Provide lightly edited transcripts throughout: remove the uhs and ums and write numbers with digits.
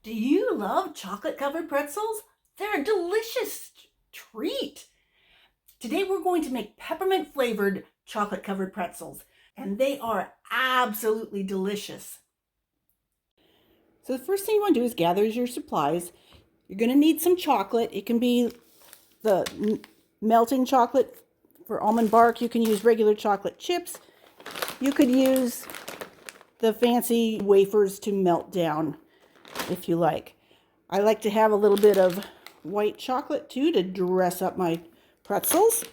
Do you love chocolate-covered pretzels? They're a delicious treat. Today we're going to make peppermint-flavored chocolate-covered pretzels, and they are absolutely delicious. So the first thing you want to do is gather your supplies. You're going to need some chocolate. It can be the melting chocolate for almond bark. You can use regular chocolate chips. You could use the fancy wafers to melt down if you like. I like to have a little bit of white chocolate too to dress up my pretzels.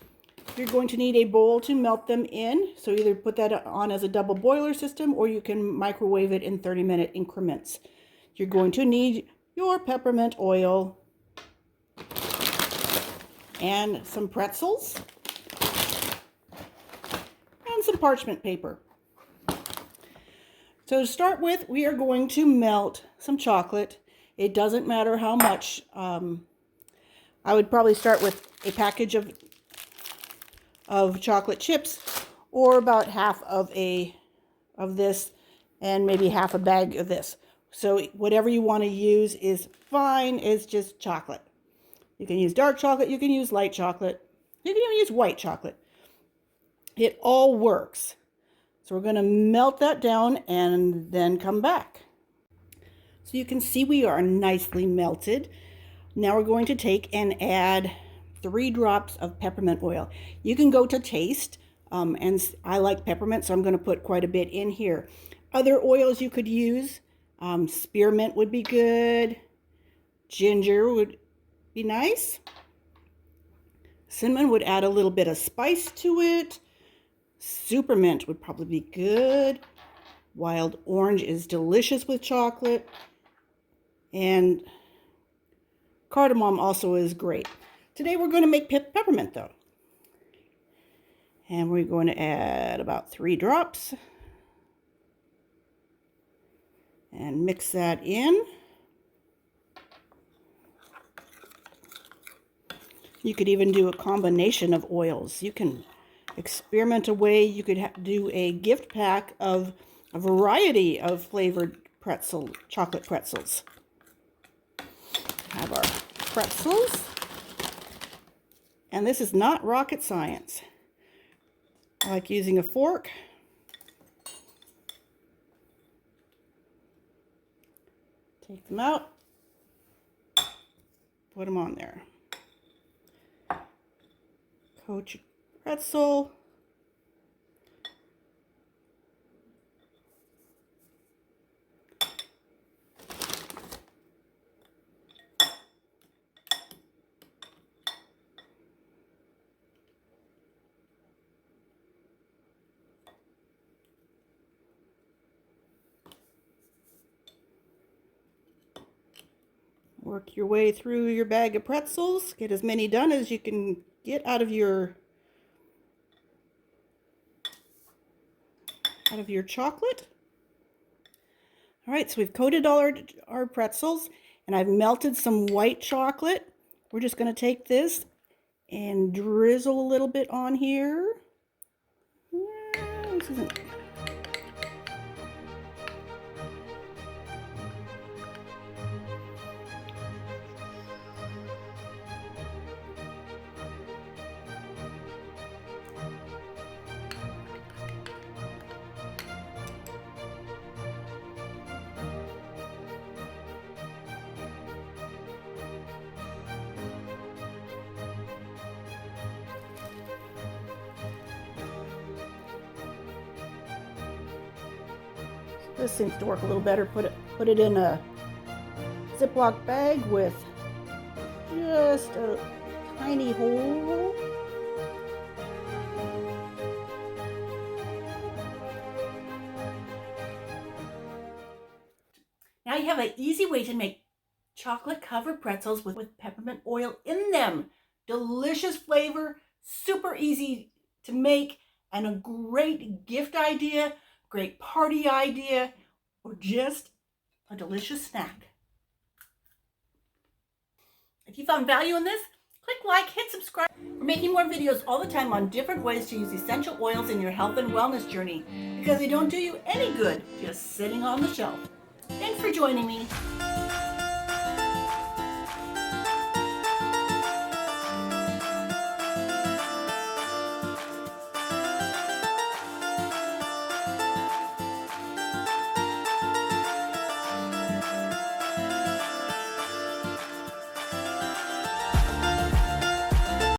You're going to need a bowl to melt them in. So either put that on as a double boiler system or you can microwave it in 30-minute increments. You're going to need your peppermint oil and some pretzels and some parchment paper. So to start with, we are going to melt some chocolate. It doesn't matter how much. I would probably start with a package of chocolate chips, or about half of this, and maybe half a bag of this. So whatever you want to use is fine. It's just chocolate. You can use dark chocolate. You can use light chocolate. You can even use white chocolate. It all works. So we're going to melt that down and then come back. So you can see we are nicely melted. Now we're going to take and add 3 drops of peppermint oil. You can go to taste, and I like peppermint, so I'm going to put quite a bit in here. Other oils you could use, spearmint would be good. Ginger would be nice. Cinnamon would add a little bit of spice to it. Supermint would probably be good. Wild orange is delicious with chocolate. And cardamom also is great. Today we're going to make peppermint though. And we're going to add about 3 drops. And mix that in. You could even do a combination of oils. You can experiment away. You could do a gift pack of a variety of flavored chocolate pretzels. Have our pretzels. And this is not rocket science. I like using a fork. Take them out. Put them on there. Coat your pretzel. Work your way through your bag of pretzels. Get as many done as you can get out of your chocolate. All right, so we've coated all our pretzels, and I've melted some white chocolate. We're just going to take this and drizzle a little bit on here. This isn't... This seems to work a little better. Put it in a Ziploc bag with just a tiny hole. Now you have an easy way to make chocolate-covered pretzels with peppermint oil in them. Delicious flavor, super easy to make, and a great gift idea, great party idea, or just a delicious snack. If you found value in this, click like, hit subscribe. We're making more videos all the time on different ways to use essential oils in your health and wellness journey, because they don't do you any good just sitting on the shelf. Thanks for joining me.